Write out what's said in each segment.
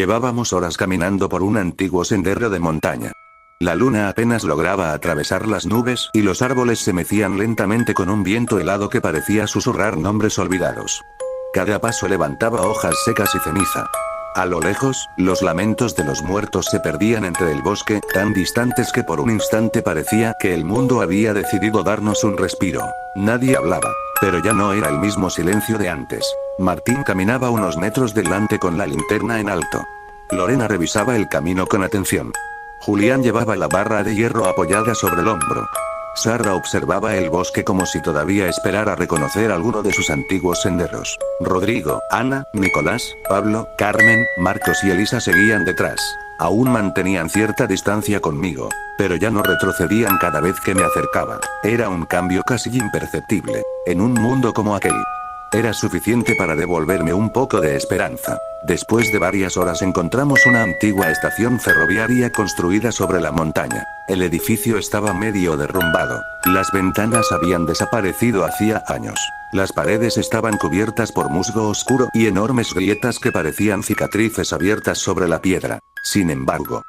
Llevábamos horas caminando por un antiguo sendero de montaña. La luna apenas lograba atravesar las nubes y los árboles se mecían lentamente con un viento helado que parecía susurrar nombres olvidados. Cada paso levantaba hojas secas y ceniza. A lo lejos, los lamentos de los muertos se perdían entre el bosque, tan distantes que por un instante parecía que el mundo había decidido darnos un respiro. Nadie hablaba, pero ya no era el mismo silencio de antes. Martín caminaba unos metros delante con la linterna en alto. Lorena revisaba el camino con atención. Julián llevaba la barra de hierro apoyada sobre el hombro. Sara observaba el bosque como si todavía esperara reconocer alguno de sus antiguos senderos. Rodrigo, Ana, Nicolás, Pablo, Carmen, Marcos y Elisa seguían detrás. Aún mantenían cierta distancia conmigo, pero ya no retrocedían cada vez que me acercaba. Era un cambio casi imperceptible, en un mundo como aquel. Era suficiente para devolverme un poco de esperanza. Después de varias horas encontramos una antigua estación ferroviaria construida sobre la montaña. El edificio estaba medio derrumbado. Las ventanas habían desaparecido hacía años. Las paredes estaban cubiertas por musgo oscuro y enormes grietas que parecían cicatrices abiertas sobre la piedra. Sin embargo,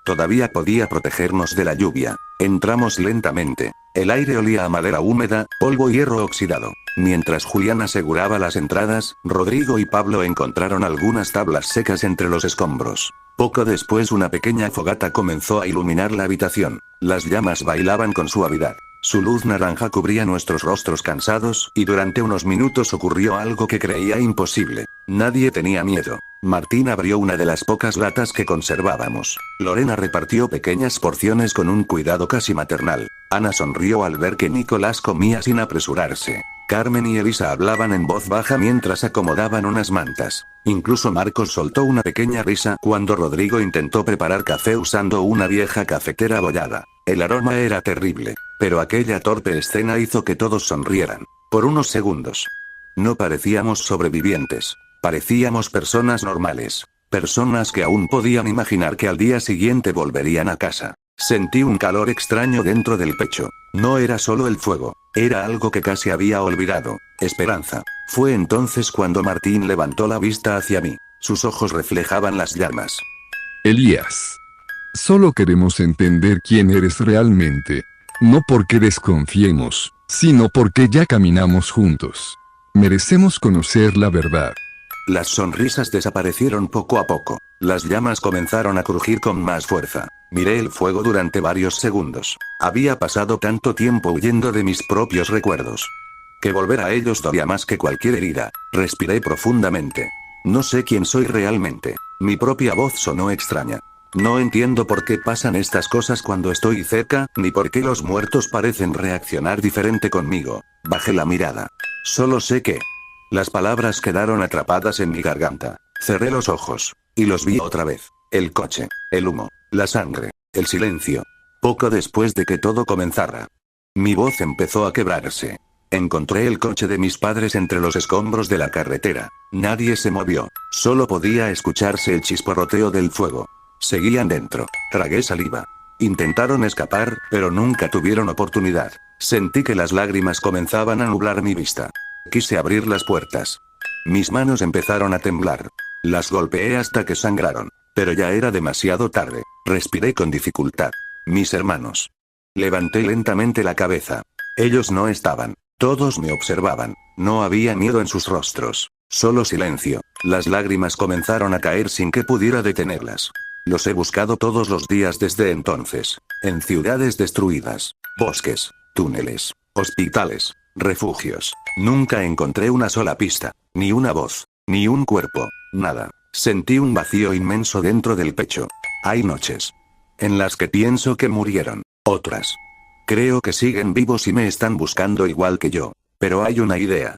todavía podía protegernos de la lluvia. Entramos lentamente. El aire olía a madera húmeda, polvo y hierro oxidado. Mientras Julián aseguraba las entradas, Rodrigo y Pablo encontraron algunas tablas secas entre los escombros. Poco después una pequeña fogata comenzó a iluminar la habitación. Las llamas bailaban con suavidad. Su luz naranja cubría nuestros rostros cansados, y durante unos minutos ocurrió algo que creía imposible. Nadie tenía miedo. Martín abrió una de las pocas latas que conservábamos. Lorena repartió pequeñas porciones con un cuidado casi maternal. Ana sonrió al ver que Nicolás comía sin apresurarse. Carmen y Elisa hablaban en voz baja mientras acomodaban unas mantas. Incluso Marcos soltó una pequeña risa cuando Rodrigo intentó preparar café usando una vieja cafetera abollada. El aroma era terrible, pero aquella torpe escena hizo que todos sonrieran. Por unos segundos. No parecíamos sobrevivientes. Parecíamos personas normales. Personas que aún podían imaginar que al día siguiente volverían a casa. Sentí un calor extraño dentro del pecho. No era solo el fuego. Era algo que casi había olvidado. Esperanza. Fue entonces cuando Martín levantó la vista hacia mí. Sus ojos reflejaban las llamas. Elías. Solo queremos entender quién eres realmente. No porque desconfiemos, sino porque ya caminamos juntos. Merecemos conocer la verdad. Las sonrisas desaparecieron poco a poco. Las llamas comenzaron a crujir con más fuerza. Miré el fuego durante varios segundos. Había pasado tanto tiempo huyendo de mis propios recuerdos, que volver a ellos dolía más que cualquier herida. Respiré profundamente. No sé quién soy realmente. Mi propia voz sonó extraña. No entiendo por qué pasan estas cosas cuando estoy cerca, ni por qué los muertos parecen reaccionar diferente conmigo. Bajé la mirada. Solo sé que las palabras quedaron atrapadas en mi garganta. Cerré los ojos. Y los vi otra vez. El coche, el humo, la sangre, el silencio. Poco después de que todo comenzara, mi voz empezó a quebrarse. Encontré el coche de mis padres entre los escombros de la carretera. Nadie se movió. Solo podía escucharse el chisporroteo del fuego. Seguían dentro. Tragué saliva. Intentaron escapar, pero nunca tuvieron oportunidad. Sentí que las lágrimas comenzaban a nublar mi vista. Quise abrir las puertas. Mis manos empezaron a temblar. Las golpeé hasta que sangraron. Pero ya era demasiado tarde. Respiré con dificultad. Mis hermanos. Levanté lentamente la cabeza. Ellos no estaban. Todos me observaban. No había miedo en sus rostros. Solo silencio. Las lágrimas comenzaron a caer sin que pudiera detenerlas. Los he buscado todos los días desde entonces. En ciudades destruidas. Bosques. Túneles. Hospitales. Refugios. Nunca encontré una sola pista. Ni una voz. Ni un cuerpo. Nada. Sentí un vacío inmenso dentro del pecho. Hay noches en las que pienso que murieron. Otras. Creo que siguen vivos y me están buscando igual que yo. Pero hay una idea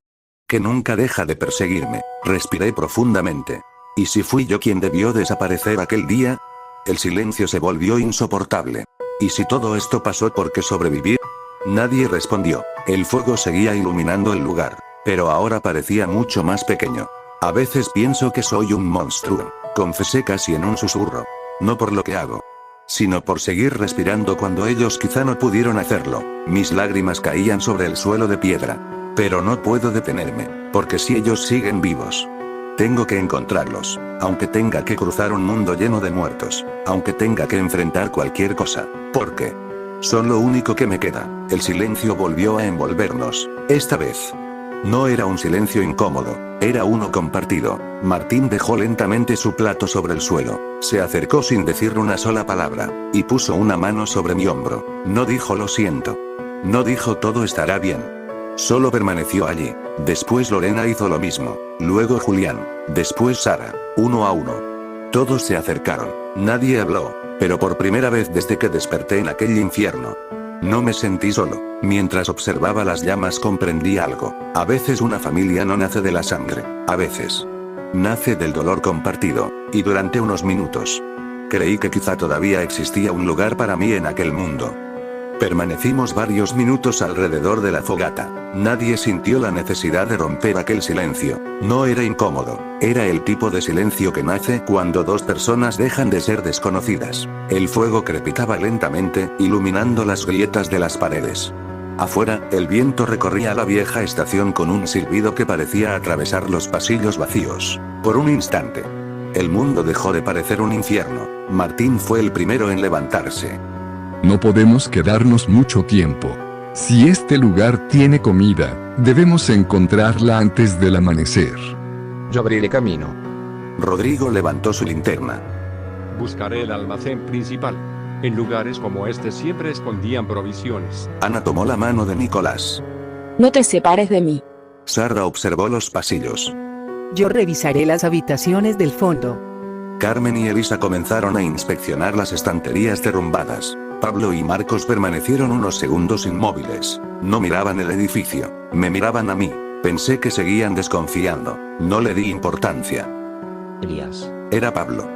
que nunca deja de perseguirme. Respiré profundamente. ¿Y si fui yo quien debió desaparecer aquel día? El silencio se volvió insoportable. ¿Y si todo esto pasó porque sobreviví? Nadie respondió. El fuego seguía iluminando el lugar, pero ahora parecía mucho más pequeño. A veces pienso que soy un monstruo, confesé casi en un susurro. No por lo que hago, sino por seguir respirando cuando ellos quizá no pudieron hacerlo. Mis lágrimas caían sobre el suelo de piedra. Pero no puedo detenerme, porque si ellos siguen vivos, Tengo que encontrarlos, aunque tenga que cruzar un mundo lleno de muertos, aunque tenga que enfrentar cualquier cosa, porque son lo único que me queda. El silencio volvió a envolvernos, esta vez. No era un silencio incómodo, era uno compartido. Martín dejó lentamente su plato sobre el suelo, se acercó sin decir una sola palabra, y puso una mano sobre mi hombro. No dijo lo siento. No dijo todo estará bien. Solo permaneció allí. Después Lorena hizo lo mismo, luego Julián, después Sara, uno a uno. Todos se acercaron, nadie habló, pero por primera vez desde que desperté en aquel infierno. No me sentí solo. Mientras observaba las llamas comprendí algo. A veces una familia no nace de la sangre, a veces nace del dolor compartido, y durante unos minutos creí que quizá todavía existía un lugar para mí en aquel mundo. Permanecimos varios minutos alrededor de la fogata. Nadie sintió la necesidad de romper aquel silencio. No era incómodo, era el tipo de silencio que nace cuando dos personas dejan de ser desconocidas. El fuego crepitaba lentamente, iluminando las grietas de las paredes. Afuera, el viento recorría la vieja estación con un silbido que parecía atravesar los pasillos vacíos. Por un instante, el mundo dejó de parecer un infierno. Martín fue el primero en levantarse. No podemos quedarnos mucho tiempo. Si este lugar tiene comida, debemos encontrarla antes del amanecer. Yo abriré camino. Rodrigo levantó su linterna. Buscaré el almacén principal. En lugares como este siempre escondían provisiones. Ana tomó la mano de Nicolás. No te separes de mí. Sara observó los pasillos. Yo revisaré las habitaciones del fondo. Carmen y Elisa comenzaron a inspeccionar las estanterías derrumbadas. Pablo y Marcos permanecieron unos segundos inmóviles. No miraban el edificio, me miraban a mí. Pensé que seguían desconfiando. No le di importancia. Elías, Era Pablo.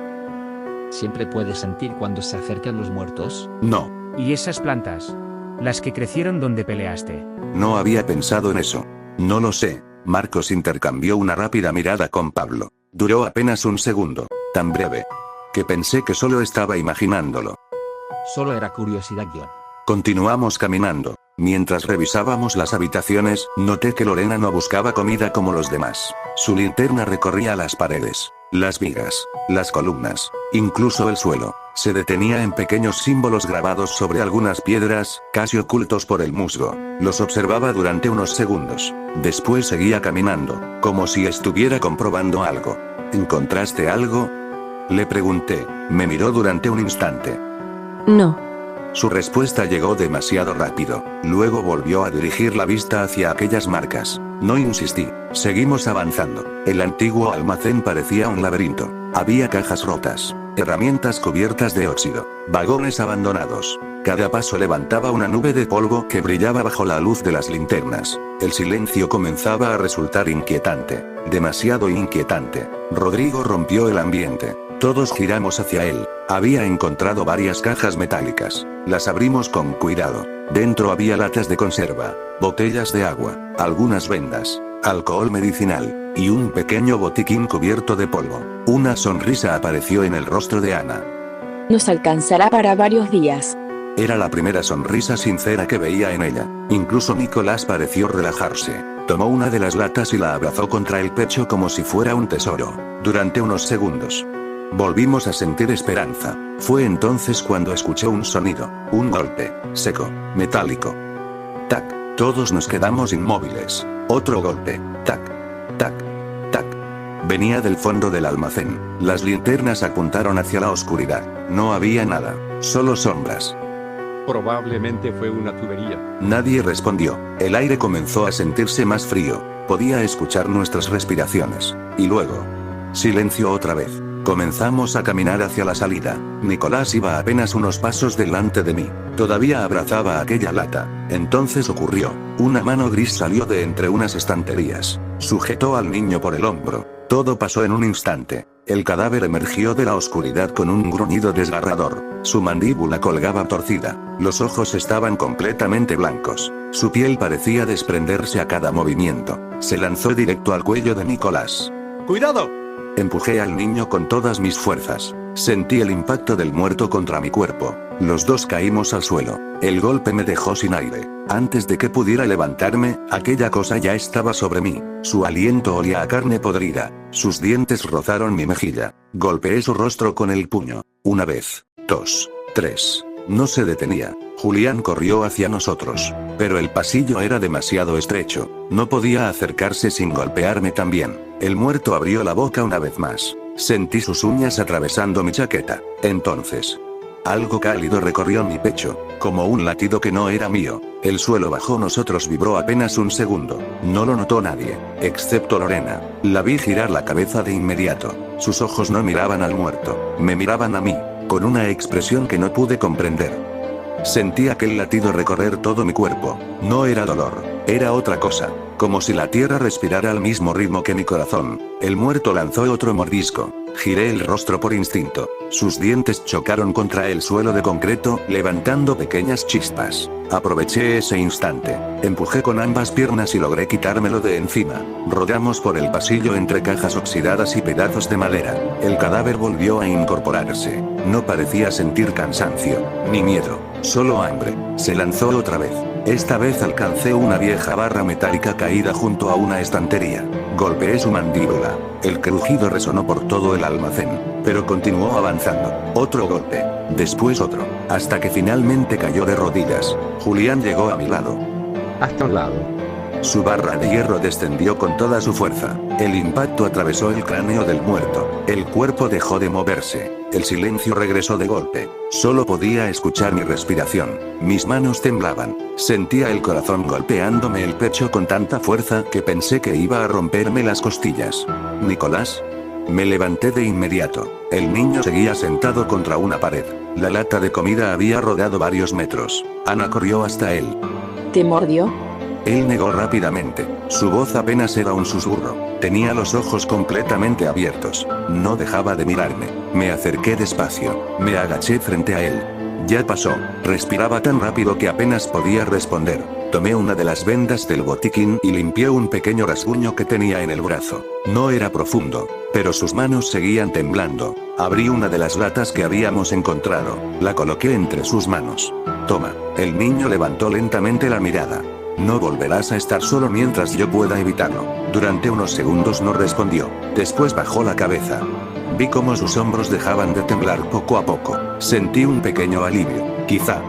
¿siempre puedes sentir cuando se acercan los muertos? No, ¿Y esas plantas? Las que crecieron donde peleaste. no había pensado en eso. No lo sé. Marcos intercambió una rápida mirada con Pablo. Duró apenas un segundo, tan breve, que pensé que solo estaba imaginándolo. Solo era curiosidad, John. Continuamos caminando. Mientras revisábamos las habitaciones, noté que Lorena no buscaba comida como los demás. Su linterna recorría las paredes, las vigas, las columnas, incluso el suelo. Se detenía en pequeños símbolos grabados sobre algunas piedras, casi ocultos por el musgo. Los observaba durante unos segundos. Después seguía caminando, como si estuviera comprobando algo. ¿Encontraste algo?, le pregunté. Me miró durante un instante. No. Su respuesta llegó demasiado rápido. Luego volvió a dirigir la vista hacia aquellas marcas. No insistí. Seguimos avanzando. El antiguo almacén parecía un laberinto. Había cajas rotas, herramientas cubiertas de óxido, vagones abandonados. Cada paso levantaba una nube de polvo que brillaba bajo la luz de las linternas. El silencio comenzaba a resultar inquietante. Demasiado inquietante. Rodrigo rompió el ambiente. Todos giramos hacia él. Había encontrado varias cajas metálicas. Las abrimos con cuidado. Dentro había latas de conserva, botellas de agua, algunas vendas, alcohol medicinal, y un pequeño botiquín cubierto de polvo. Una sonrisa apareció en el rostro de Ana. Nos alcanzará para varios días. Era la primera sonrisa sincera que veía en ella. Incluso Nicolás pareció relajarse. Tomó una de las latas y la abrazó contra el pecho como si fuera un tesoro. Durante unos segundos, volvimos a sentir esperanza. Fue entonces cuando escuché un sonido, un golpe, seco, metálico. Tac, todos nos quedamos inmóviles. Otro golpe, tac, tac, tac. Venía del fondo del almacén. Las linternas apuntaron hacia la oscuridad. No había nada, solo sombras. Probablemente fue una tubería. Nadie respondió. El aire comenzó a sentirse más frío. Podía escuchar nuestras respiraciones. Y luego, silencio otra vez. Comenzamos a caminar hacia la salida. Nicolás iba apenas unos pasos delante de mí. Todavía abrazaba aquella lata. Entonces ocurrió. Una mano gris salió de entre unas estanterías. Sujetó al niño por el hombro. Todo pasó en un instante. El cadáver emergió de la oscuridad con un gruñido desgarrador. Su mandíbula colgaba torcida. Los ojos estaban completamente blancos. Su piel parecía desprenderse a cada movimiento. Se lanzó directo al cuello de Nicolás. ¡Cuidado! Empujé al niño con todas mis fuerzas. Sentí el impacto del muerto contra mi cuerpo. Los dos caímos al suelo. El golpe me dejó sin aire. Antes de que pudiera levantarme, aquella cosa ya estaba sobre mí. Su aliento olía a carne podrida. Sus dientes rozaron mi mejilla. Golpeé su rostro con el puño. Una vez, 2, 3. No se detenía. Julián corrió hacia nosotros. Pero el pasillo era demasiado estrecho. No podía acercarse sin golpearme también. El muerto abrió la boca una vez más. Sentí sus uñas atravesando mi chaqueta. Entonces, algo cálido recorrió mi pecho, como un latido que no era mío. El suelo bajo nosotros vibró apenas un segundo. No lo notó nadie, excepto Lorena. La vi girar la cabeza de inmediato. Sus ojos no miraban al muerto, me miraban a mí, con una expresión que no pude comprender. Sentí aquel latido recorrer todo mi cuerpo. No era dolor, era otra cosa, como si la tierra respirara al mismo ritmo que mi corazón. El muerto lanzó otro mordisco. Giré el rostro por instinto. Sus dientes chocaron contra el suelo de concreto, levantando pequeñas chispas. Aproveché ese instante. Empujé con ambas piernas y logré quitármelo de encima. Rodamos por el pasillo entre cajas oxidadas y pedazos de madera. El cadáver volvió a incorporarse. No parecía sentir cansancio, ni miedo, solo hambre. Se lanzó otra vez. Esta vez alcancé una vieja barra metálica caída junto a una estantería. Golpeé su mandíbula. El crujido resonó por todo el almacén, pero continuó avanzando. Otro golpe, después otro, hasta que finalmente cayó de rodillas. Julián llegó a mi lado. Hasta un lado. Su barra de hierro descendió con toda su fuerza. El impacto atravesó el cráneo del muerto. El cuerpo dejó de moverse. El silencio regresó de golpe. Solo podía escuchar mi respiración. Mis manos temblaban. Sentía el corazón golpeándome el pecho con tanta fuerza que pensé que iba a romperme las costillas. ¿Nicolás? Me levanté de inmediato. El niño seguía sentado contra una pared. La lata de comida había rodado varios metros. Ana corrió hasta él. ¿Te mordió? Él negó rápidamente. Su voz apenas era un susurro. Tenía los ojos completamente abiertos. No dejaba de mirarme. Me acerqué despacio. Me agaché frente a él. Ya pasó. Respiraba tan rápido que apenas podía responder. Tomé una de las vendas del botiquín y limpié un pequeño rasguño que tenía en el brazo. No era profundo, pero sus manos seguían temblando. Abrí una de las latas que habíamos encontrado. La coloqué entre sus manos. Toma. El niño levantó lentamente la mirada. No volverás a estar solo mientras yo pueda evitarlo. Durante unos segundos no respondió. Después bajó la cabeza. Vi cómo sus hombros dejaban de temblar poco a poco. Sentí un pequeño alivio. Quizá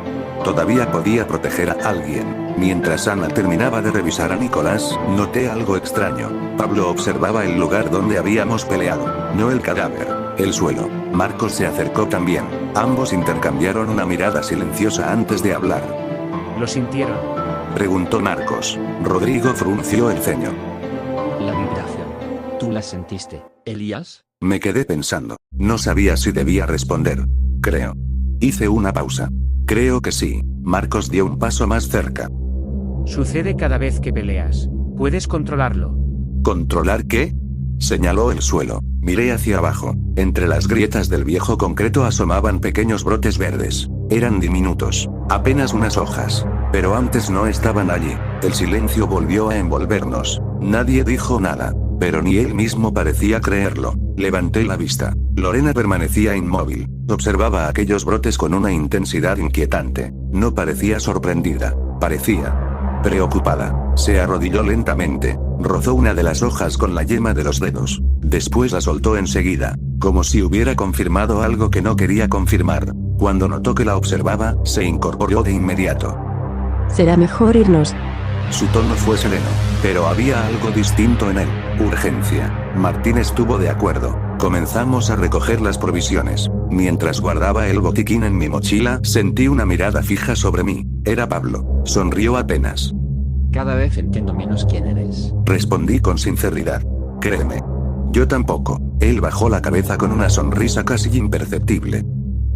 todavía podía proteger a alguien. Mientras Ana terminaba de revisar a Nicolás, noté algo extraño. Pablo observaba el lugar donde habíamos peleado, no el cadáver, el suelo. Marcos se acercó también. Ambos intercambiaron una mirada silenciosa antes de hablar. ¿Lo sintieron? Preguntó Marcos. Rodrigo frunció el ceño. La vibración. ¿Tú la sentiste, Elías? Me quedé pensando. No sabía si debía responder. Creo. Hice una pausa. Creo que sí. Marcos dio un paso más cerca. Sucede cada vez que peleas. ¿Puedes controlarlo? ¿Controlar qué? Señaló el suelo. Miré hacia abajo. Entre las grietas del viejo concreto asomaban pequeños brotes verdes. Eran diminutos. Apenas unas hojas. Pero antes no estaban allí. El silencio volvió a envolvernos. Nadie dijo nada. Pero ni él mismo parecía creerlo. Levanté la vista. Lorena permanecía inmóvil. Observaba aquellos brotes con una intensidad inquietante. No parecía sorprendida. Parecía preocupada. Se arrodilló lentamente. Rozó una de las hojas con la yema de los dedos. Después la soltó enseguida, como si hubiera confirmado algo que no quería confirmar. Cuando notó que la observaba, se incorporó de inmediato. Será mejor irnos. Su tono fue sereno, pero había algo distinto en él. Urgencia. Martín estuvo de acuerdo. Comenzamos a recoger las provisiones. Mientras guardaba el botiquín en mi mochila, sentí una mirada fija sobre mí. Era Pablo. Sonrió apenas. Cada vez entiendo menos quién eres. Respondí con sinceridad. Créeme. Yo tampoco. Él bajó la cabeza con una sonrisa casi imperceptible.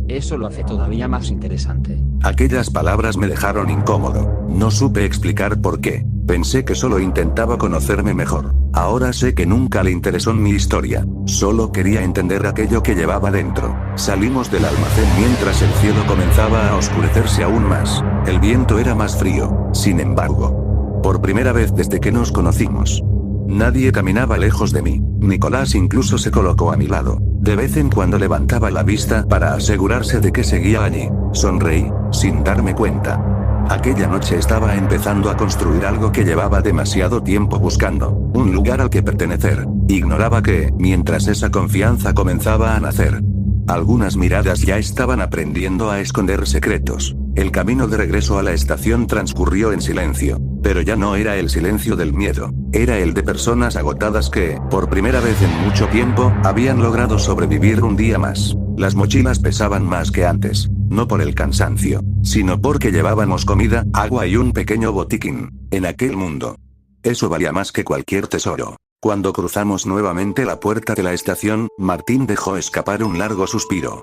Eso lo hace todavía más interesante. Aquellas palabras me dejaron incómodo. No supe explicar por qué. Pensé que solo intentaba conocerme mejor. Ahora sé que nunca le interesó mi historia. Solo quería entender aquello que llevaba dentro. Salimos del almacén mientras el cielo comenzaba a oscurecerse aún más. El viento era más frío, sin embargo. Por primera vez desde que nos conocimos. Nadie caminaba lejos de mí. Nicolás incluso se colocó a mi lado. De vez en cuando levantaba la vista para asegurarse de que seguía allí. Sonreí, sin darme cuenta. Aquella noche estaba empezando a construir algo que llevaba demasiado tiempo buscando, un lugar al que pertenecer. Ignoraba que, mientras esa confianza comenzaba a nacer, algunas miradas ya estaban aprendiendo a esconder secretos. El camino de regreso a la estación transcurrió en silencio, pero ya no era el silencio del miedo, era el de personas agotadas que, por primera vez en mucho tiempo, habían logrado sobrevivir un día más. Las mochilas pesaban más que antes, no por el cansancio, sino porque llevábamos comida, agua y un pequeño botiquín. En aquel mundo, eso valía más que cualquier tesoro. Cuando cruzamos nuevamente la puerta de la estación, Martín dejó escapar un largo suspiro.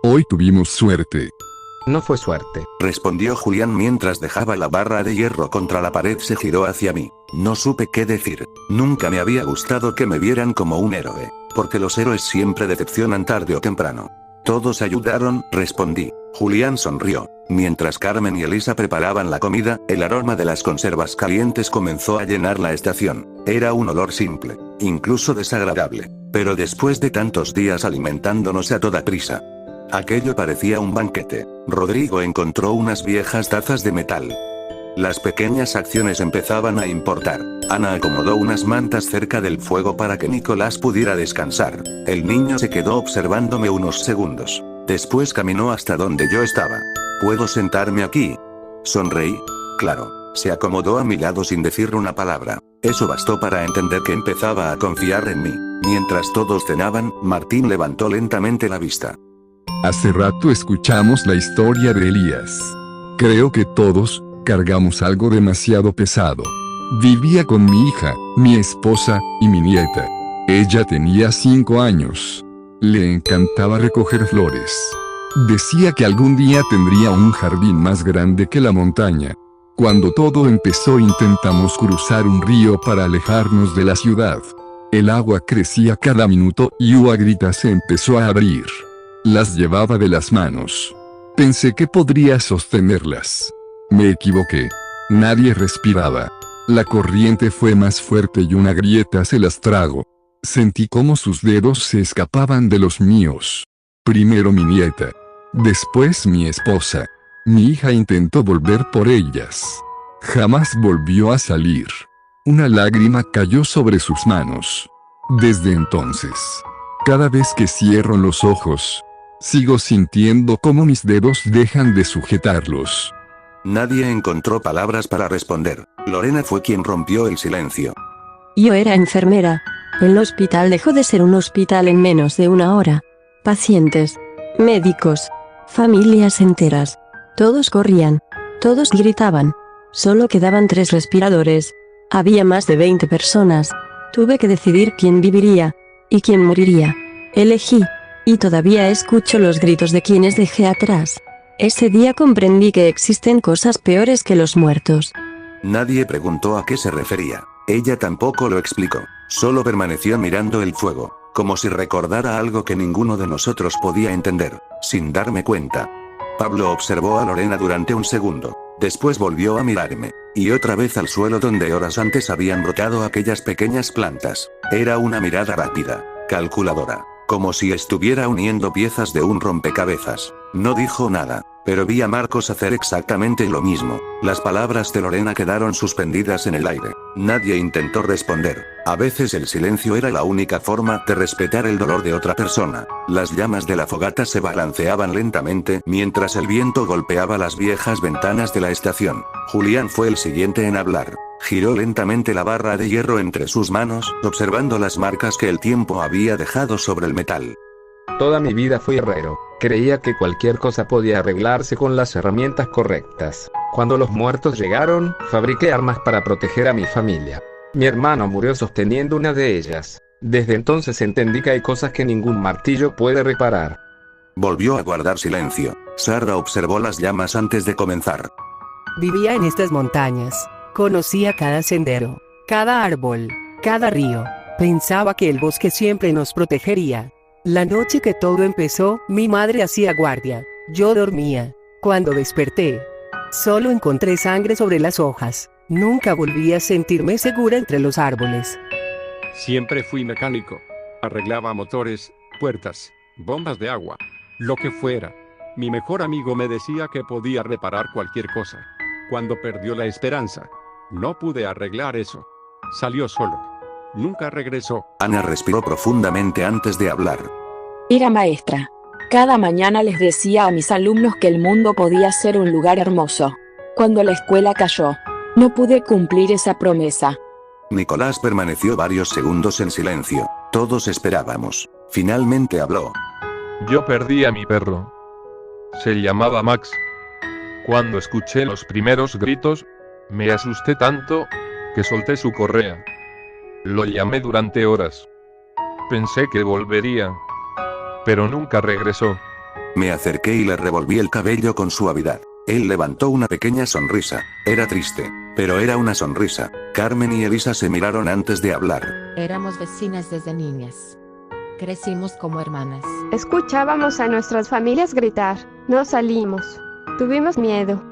Hoy tuvimos suerte. No fue suerte. Respondió Julián mientras dejaba la barra de hierro contra la pared. Se giró hacia mí. No supe qué decir. Nunca me había gustado que me vieran como un héroe, porque los héroes siempre decepcionan tarde o temprano. Todos ayudaron, respondí. Julián sonrió. Mientras Carmen y Elisa preparaban la comida, el aroma de las conservas calientes comenzó a llenar la estación. Era un olor simple, incluso desagradable, pero después de tantos días alimentándonos a toda prisa, aquello parecía un banquete. Rodrigo encontró unas viejas tazas de metal. Las pequeñas acciones empezaban a importar. Ana acomodó unas mantas cerca del fuego para que Nicolás pudiera descansar. El niño se quedó observándome unos segundos. Después caminó hasta donde yo estaba. ¿Puedo sentarme aquí? Sonreí. Claro. Se acomodó a mi lado sin decir una palabra. Eso bastó para entender que empezaba a confiar en mí. Mientras todos cenaban, Martín levantó lentamente la vista. Hace rato escuchamos la historia de Elías. Creo que todos cargamos algo demasiado pesado. Vivía con mi hija, mi esposa, y mi nieta. Ella tenía 5 años. Le encantaba recoger flores. Decía que algún día tendría un jardín más grande que la montaña. Cuando todo empezó intentamos cruzar un río para alejarnos de la ciudad. El agua crecía cada minuto y una grita se empezó a abrir. Las llevaba de las manos. Pensé que podría sostenerlas. Me equivoqué. Nadie respiraba. La corriente fue más fuerte y una grieta se las tragó. Sentí cómo sus dedos se escapaban de los míos. Primero mi nieta. Después mi esposa. Mi hija intentó volver por ellas. Jamás volvió a salir. Una lágrima cayó sobre sus manos. Desde entonces, cada vez que cierro los ojos, sigo sintiendo cómo mis dedos dejan de sujetarlos. Nadie encontró palabras para responder. Lorena fue quien rompió el silencio. Yo era enfermera. El hospital dejó de ser un hospital en menos de una hora. Pacientes, médicos, familias enteras. Todos corrían. Todos gritaban. Solo quedaban 3 respiradores. Había más de 20 personas. Tuve que decidir quién viviría y quién moriría. Elegí. Y todavía escucho los gritos de quienes dejé atrás. Ese día comprendí que existen cosas peores que los muertos. Nadie preguntó a qué se refería. Ella tampoco lo explicó. Solo permaneció mirando el fuego, como si recordara algo que ninguno de nosotros podía entender, sin darme cuenta. Pablo observó a Lorena durante un segundo. Después volvió a mirarme, y otra vez al suelo donde horas antes habían brotado aquellas pequeñas plantas. Era una mirada rápida, calculadora, como si estuviera uniendo piezas de un rompecabezas. No dijo nada, pero vi a Marcos hacer exactamente lo mismo. Las palabras de Lorena quedaron suspendidas en el aire. Nadie intentó responder. A veces el silencio era la única forma de respetar el dolor de otra persona. Las llamas de la fogata se balanceaban lentamente mientras el viento golpeaba las viejas ventanas de la estación. Julián fue el siguiente en hablar. Giró lentamente la barra de hierro entre sus manos, observando las marcas que el tiempo había dejado sobre el metal. Toda mi vida fui herrero. Creía que cualquier cosa podía arreglarse con las herramientas correctas. Cuando los muertos llegaron, fabriqué armas para proteger a mi familia. Mi hermano murió sosteniendo una de ellas. Desde entonces entendí que hay cosas que ningún martillo puede reparar. Volvió a guardar silencio. Sara observó las llamas antes de comenzar. Vivía en estas montañas. Conocía cada sendero, cada árbol, cada río. Pensaba que el bosque siempre nos protegería. La noche que todo empezó, mi madre hacía guardia. Yo dormía. Cuando desperté, solo encontré sangre sobre las hojas. Nunca volví a sentirme segura entre los árboles. Siempre fui mecánico. Arreglaba motores, puertas, bombas de agua, lo que fuera. Mi mejor amigo me decía que podía reparar cualquier cosa. Cuando perdió la esperanza, no pude arreglar eso. Salió solo. Nunca regresó. Ana respiró profundamente antes de hablar. Era maestra. Cada mañana les decía a mis alumnos que el mundo podía ser un lugar hermoso. Cuando la escuela cayó, no pude cumplir esa promesa. Nicolás permaneció varios segundos en silencio. Todos esperábamos. Finalmente habló. Yo perdí a mi perro. Se llamaba Max. Cuando escuché los primeros gritos, me asusté tanto, que solté su correa. Lo llamé durante horas. Pensé que volvería, pero nunca regresó. Me acerqué y le revolví el cabello con suavidad. Él levantó una pequeña sonrisa. Era triste, pero era una sonrisa. Carmen y Elisa se miraron antes de hablar. Éramos vecinas desde niñas. Crecimos como hermanas. Escuchábamos a nuestras familias gritar. No salimos. Tuvimos miedo.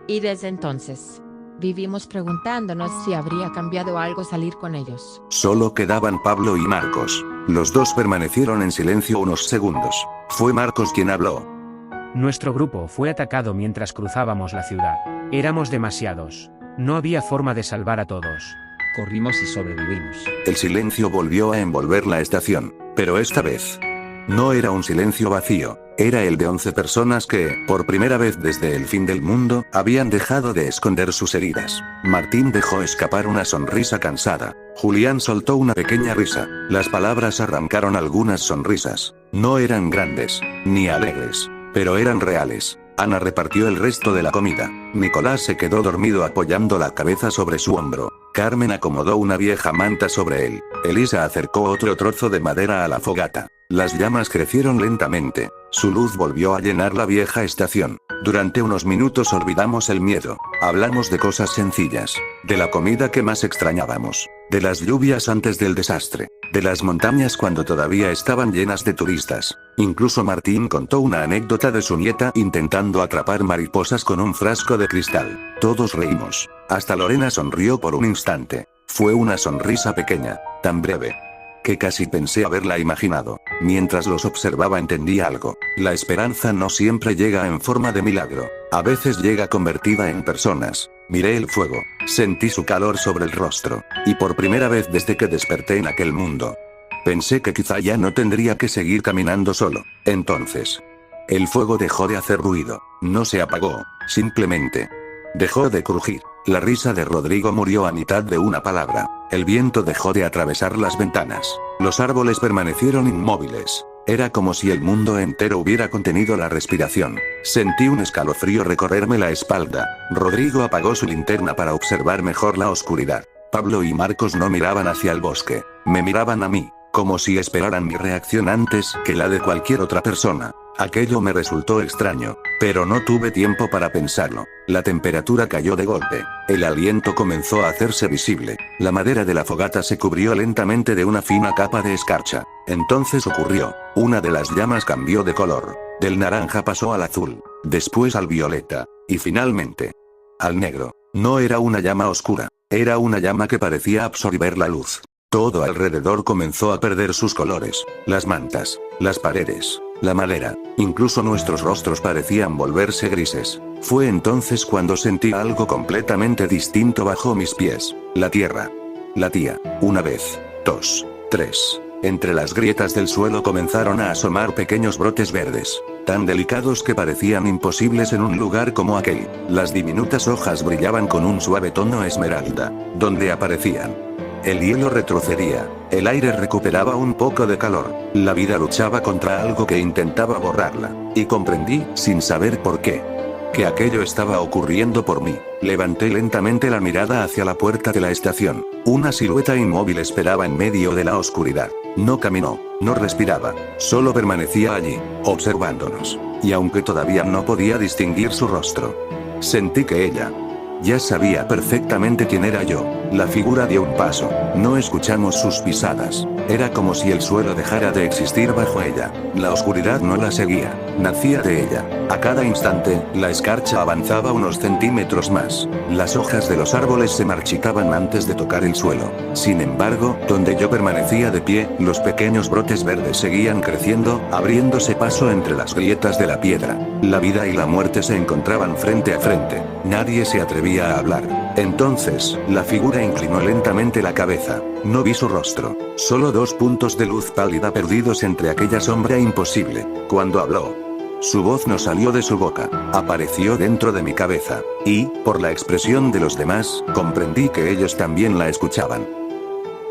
Y desde entonces, vivimos preguntándonos si habría cambiado algo salir con ellos. Solo quedaban Pablo y Marcos. Los dos permanecieron en silencio unos segundos. Fue Marcos quien habló. Nuestro grupo fue atacado mientras cruzábamos la ciudad. Éramos demasiados. No había forma de salvar a todos. Corrimos y sobrevivimos. El silencio volvió a envolver la estación, pero esta vez no era un silencio vacío. Era el de 11 personas que, por primera vez desde el fin del mundo, habían dejado de esconder sus heridas. Martín dejó escapar una sonrisa cansada. Julián soltó una pequeña risa. Las palabras arrancaron algunas sonrisas. No eran grandes, ni alegres, pero eran reales. Ana repartió el resto de la comida. Nicolás se quedó dormido apoyando la cabeza sobre su hombro. Carmen acomodó una vieja manta sobre él. Elisa acercó otro trozo de madera a la fogata. Las llamas crecieron lentamente. Su luz volvió a llenar la vieja estación. Durante unos minutos olvidamos el miedo. Hablamos de cosas sencillas. De la comida que más extrañábamos. De las lluvias antes del desastre. De las montañas cuando todavía estaban llenas de turistas. Incluso Martín contó una anécdota de su nieta intentando atrapar mariposas con un frasco de cristal. Todos reímos. Hasta Lorena sonrió por un instante. Fue una sonrisa pequeña, tan breve, que casi pensé haberla imaginado. Mientras los observaba entendí algo. La esperanza no siempre llega en forma de milagro. A veces llega convertida en personas. Miré el fuego. Sentí su calor sobre el rostro. Y por primera vez desde que desperté en aquel mundo, pensé que quizá ya no tendría que seguir caminando solo. Entonces, el fuego dejó de hacer ruido. No se apagó. Simplemente dejó de crujir. La risa de Rodrigo murió a mitad de una palabra. El viento dejó de atravesar las ventanas. Los árboles permanecieron inmóviles. Era como si el mundo entero hubiera contenido la respiración. Sentí un escalofrío recorrerme la espalda. Rodrigo apagó su linterna para observar mejor la oscuridad. Pablo y Marcos no miraban hacia el bosque. Me miraban a mí, como si esperaran mi reacción antes que la de cualquier otra persona. Aquello me resultó extraño, pero no tuve tiempo para pensarlo. La temperatura cayó de golpe. El aliento comenzó a hacerse visible. La madera de la fogata se cubrió lentamente de una fina capa de escarcha. Entonces ocurrió. Una de las llamas cambió de color. Del naranja pasó al azul, después al violeta, y finalmente al negro. No era una llama oscura. Era una llama que parecía absorber la luz. Todo alrededor comenzó a perder sus colores. Las mantas, las paredes, la madera, incluso nuestros rostros parecían volverse grises. Fue entonces cuando sentí algo completamente distinto bajo mis pies. La tierra. Latía. Una vez, dos, tres. Entre las grietas del suelo comenzaron a asomar pequeños brotes verdes, tan delicados que parecían imposibles en un lugar como aquel. Las diminutas hojas brillaban con un suave tono esmeralda. Donde aparecían, el hielo retrocedía, el aire recuperaba un poco de calor, la vida luchaba contra algo que intentaba borrarla, y comprendí, sin saber por qué, que aquello estaba ocurriendo por mí. Levanté lentamente la mirada hacia la puerta de la estación. Una silueta inmóvil esperaba en medio de la oscuridad. No caminó, no respiraba, solo permanecía allí, observándonos. Y aunque todavía no podía distinguir su rostro, sentí que ella ya sabía perfectamente quién era yo. La figura dio un paso. No escuchamos sus pisadas. Era como si el suelo dejara de existir bajo ella. La oscuridad no la seguía. Nacía de ella. A cada instante, la escarcha avanzaba unos centímetros más. Las hojas de los árboles se marchitaban antes de tocar el suelo. Sin embargo, donde yo permanecía de pie, los pequeños brotes verdes seguían creciendo, abriéndose paso entre las grietas de la piedra. La vida y la muerte se encontraban frente a frente. Nadie se atrevía a hablar. Entonces, la figura inclinó lentamente la cabeza. No vi su rostro. Solo 2 puntos de luz pálida perdidos entre aquella sombra imposible. Cuando habló, su voz no salió de su boca. Apareció dentro de mi cabeza. Y, por la expresión de los demás, comprendí que ellos también la escuchaban.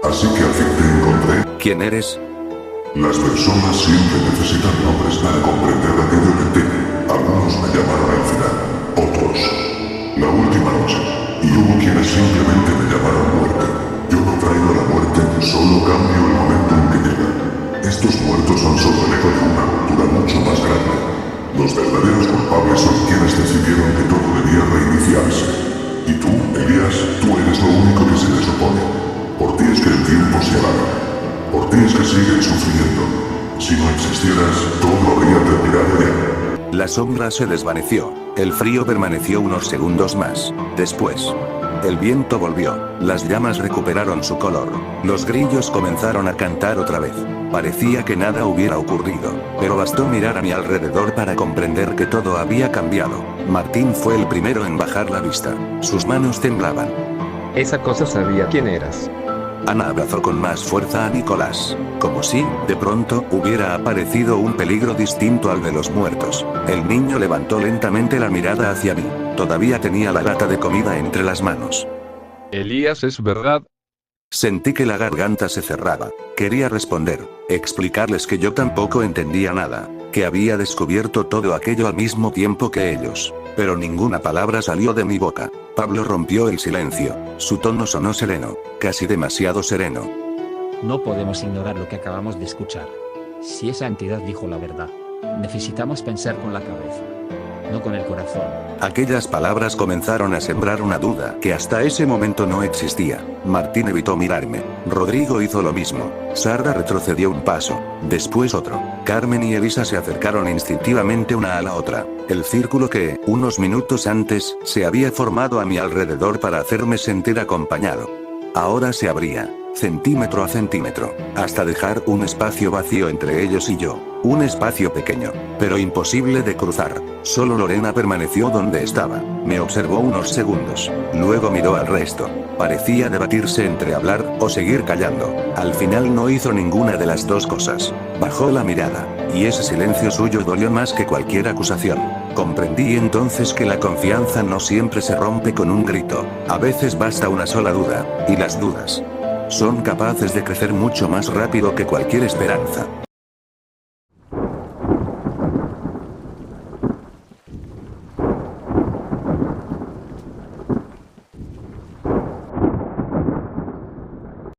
Así que al fin te encontré. ¿Quién eres? Las personas siempre necesitan nombres para comprender aquello que temen. Algunos me llamaron al final, otros la última noche, y hubo quienes simplemente me llamaron muerte. Yo no traigo la muerte, solo cambio el momento en que llega. Estos muertos son solo el eco de una cultura mucho más grande. Los verdaderos culpables son quienes decidieron que todo debía reiniciarse. Y tú, Elías, tú eres lo único que se les opone. Por ti es que el tiempo se alarga. Por ti es que siguen sufriendo. Si no existieras, todo habría terminado ya. La sombra se desvaneció. El frío permaneció unos segundos más. Después, el viento volvió. Las llamas recuperaron su color. Los grillos comenzaron a cantar otra vez. Parecía que nada hubiera ocurrido, pero bastó mirar a mi alrededor para comprender que todo había cambiado. Martín fue el primero en bajar la vista. Sus manos temblaban. Esa cosa sabía quién eras. Ana abrazó con más fuerza a Nicolás, como si, de pronto, hubiera aparecido un peligro distinto al de los muertos. El niño levantó lentamente la mirada hacia mí. Todavía tenía la lata de comida entre las manos. Elías, ¿es verdad? Sentí que la garganta se cerraba. Quería responder, explicarles que yo tampoco entendía nada, que había descubierto todo aquello al mismo tiempo que ellos. Pero ninguna palabra salió de mi boca. Pablo rompió el silencio. Su tono sonó sereno, casi demasiado sereno. No podemos ignorar lo que acabamos de escuchar. Si esa entidad dijo la verdad, necesitamos pensar con la cabeza, no con el corazón. Aquellas palabras comenzaron a sembrar una duda que hasta ese momento no existía. Martín evitó mirarme. Rodrigo hizo lo mismo. Sara retrocedió un paso, después otro. Carmen y Elisa se acercaron instintivamente una a la otra. El círculo que, unos minutos antes, se había formado a mi alrededor para hacerme sentir acompañado. Ahora se abría, centímetro a centímetro, hasta dejar un espacio vacío entre ellos y yo. Un espacio pequeño, pero imposible de cruzar. Solo Lorena permaneció donde estaba. Me observó unos segundos. Luego miró al resto. Parecía debatirse entre hablar o seguir callando. Al final no hizo ninguna de las dos cosas. Bajó la mirada, y ese silencio suyo dolió más que cualquier acusación. Comprendí entonces que la confianza no siempre se rompe con un grito. A veces basta una sola duda, y las dudas son capaces de crecer mucho más rápido que cualquier esperanza.